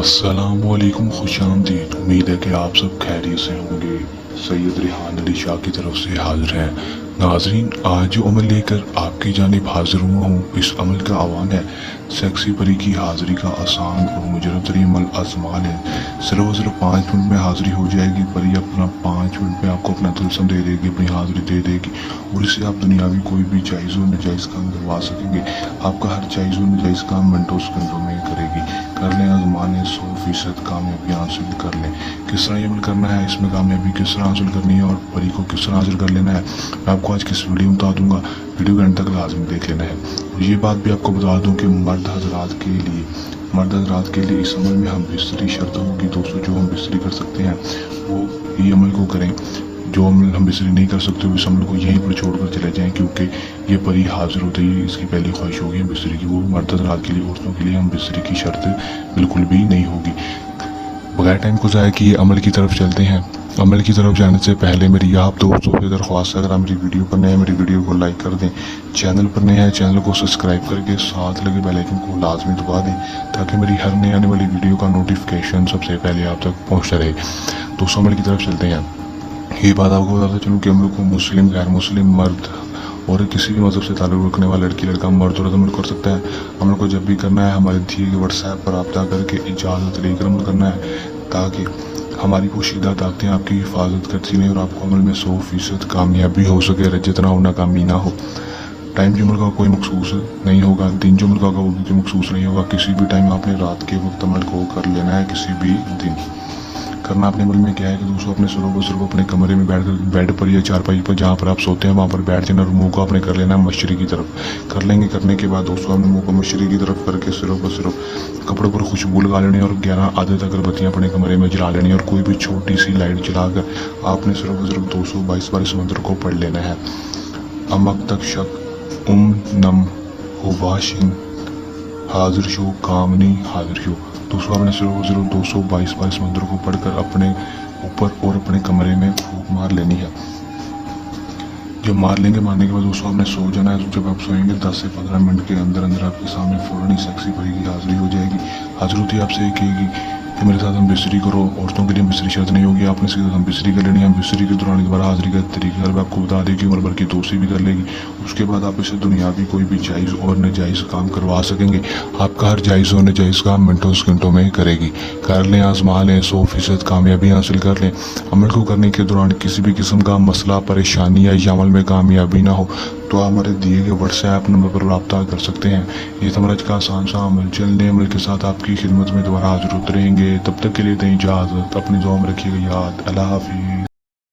अस्सलाम वालेकुम, खुश आमदीद। उम्मीद है कि आप सब खैरियत से होंगे। सैयद रिहान अली शाह की तरफ से हाजिर है। नाजरीन, आज जो अमल लेकर आपकी जानिब हाजिर हुआ हूँ, इस अमल का आह्वान है सेक्सी परी की हाजिरी का आसान और मुजरब तरीन अमल आजमा लें। सिर्फ 5 मिनट में हाजिरी हो जाएगी। परी अपना 5 मिनट में आपको अपना तिलस्म दे देगी, अपनी हाजिरी दे देगी और इससे आप दुनियावी कोई भी जायज़ और नाजायज़ काम करवा सकेंगे। आपका हर जायज़ और नाजायज़ काम मिनटों सेकंडों में करेगी। कर लें, आजमाने 100% कामयाबी हासिल कर लें। किस तरह ये अमल करना है, इसमें कामयाबी किस तरह हासिल करनी है और परी को किस तरह हासिल कर लेना है, मैं आपको आज किस वीडियो में बता दूंगा। वीडियो के अंत तक लाजमी देख लेना है। और ये बात भी आपको बता दूं कि मर्द हजरात के लिए इस अमल में हम बिस्तरी शर्त होगी दोस्तों। जो हम बिस्तरी कर सकते हैं वो ये अमल को करें। जो अमल हम बिस्तरी नहीं कर सकते इस अमल को यहीं पर छोड़कर चले जाएं, क्योंकि ये परी हाजिर होते ही इसकी पहली ख्वाहिश होगी बिस्तरी की। वो मर्द हजरात के लिए, औरतों के लिए हम बिस्तरी की शर्त बिल्कुल भी नहीं होगी। बगैर टाइम को ज़ाया किए अमल की तरफ चलते हैं। अमल की तरफ जाने से पहले मेरी आप दोस्तों से दरख्वास्त है, अगर आप मेरी वीडियो पर नए हैं मेरी वीडियो को लाइक कर दें। चैनल पर नए हैं चैनल को सब्सक्राइब करके साथ लगे बेल आइकन को लाजमी दबा दें, ताकि मेरी हर नई आने वाली वीडियो का नोटिफिकेशन सबसे पहले आप तक पहुँचता रहे। दोस्तों, अमल की तरफ चलते हैं। ये बात आपको बताता चलूँ कि अमल को मुस्लिम, गैर मुस्लिम, मर्द और किसी भी मज़हब से ताल्लुक़ रखने वाला लड़की लड़का, मर्द औरत अमल कर सकता है। अमल को जब भी करना है हमारे दिए गए व्हाट्सएप पर रब्ता करके इजाज़त लेकर अमल करना है, ताकि हमारी पोशीदा ताकतें आपकी हिफाजत करती रहें और आपको अमल में 100% कामयाबी हो सके, रजत ना हो, नाकामी ना हो। टाइम जुमल का कोई मखसूस नहीं होगा, दिन जुमल का वो भी मखसूस नहीं होगा। किसी भी टाइम आपने रात के वक्त अमल को कर लेना है। किसी भी दिन करना अपने अमल में क्या है कि दोस्तों, अपने सिर्फ अपने कमरे में बैठ कर बेड पर या चारपाई पर जहाँ पर आप सोते हैं वहाँ पर बैठ जाना और मुँह को अपने कर लेना है मशरिक़ की तरफ। कर लेंगे, करने के बाद दोस्तों अपने मुँह को मशरिक़ की तरफ करके सिर्फ कपड़ों पर खुशबू लगा लेनी और 11 आदत अगरबत्तियाँ अपने कमरे में जला लेनी और कोई भी छोटी सी लाइट जलाकर आपने सिर्फ 222 बार इस मंत्र को पढ़ लेना है। अमक तक शक नम हो वाशिन हाजिर शो कामनी हाजिर शो। दोस्तों, आपने सिर्फ 222 बार इस मंत्र को पढ़कर अपने ऊपर और अपने कमरे में फूंक मार लेनी है। जब मारने के बाद दोस्तों आपने सो जाना है। जब आप सोएंगे 10 से 15 मिनट के अंदर आपके सामने फौरन ही सेक्सी परी की हाजिरी हो जाएगी। हाजिर होती आपसे कहेगी कि मेरे साथ हम बिस्तरी करो। औरतों के लिए बिस्तरी शर्त नहीं होगी, आपने सीधे हम बिस्तरी कर लेनी है। हम बिस्तरी के दौरान दोबारा हाजिरी का तरीका मैं आपको बता देगी, उम्र भर की दोस्ती भी कर लेगी। उसके बाद आप इसे दुनियावी कोई भी जायज़ और नाजायज़ काम करवा सकेंगे। आपका हर जायज़ और नाजायज़ काम मिनटों सेकंडों में करेगी। कर लें, आजमा लें, 100% कामयाबी हासिल कर लें। अमल को करने के दौरान किसी भी किस्म का मसला, परेशानी या अमल में कामयाबी ना हो तो आप हमारे दिए गए व्हाट्सएप नंबर पर रब्ता कर सकते हैं। ये समझ का आसान सा अमल, चलने अमल के साथ आपकी खिदमत में दोबारा हाजिर होते रहेंगे। तब तक के लिए दें इजाज़त, अपनी दुआ में रखिएगा याद। अल्लाह हाफिज़।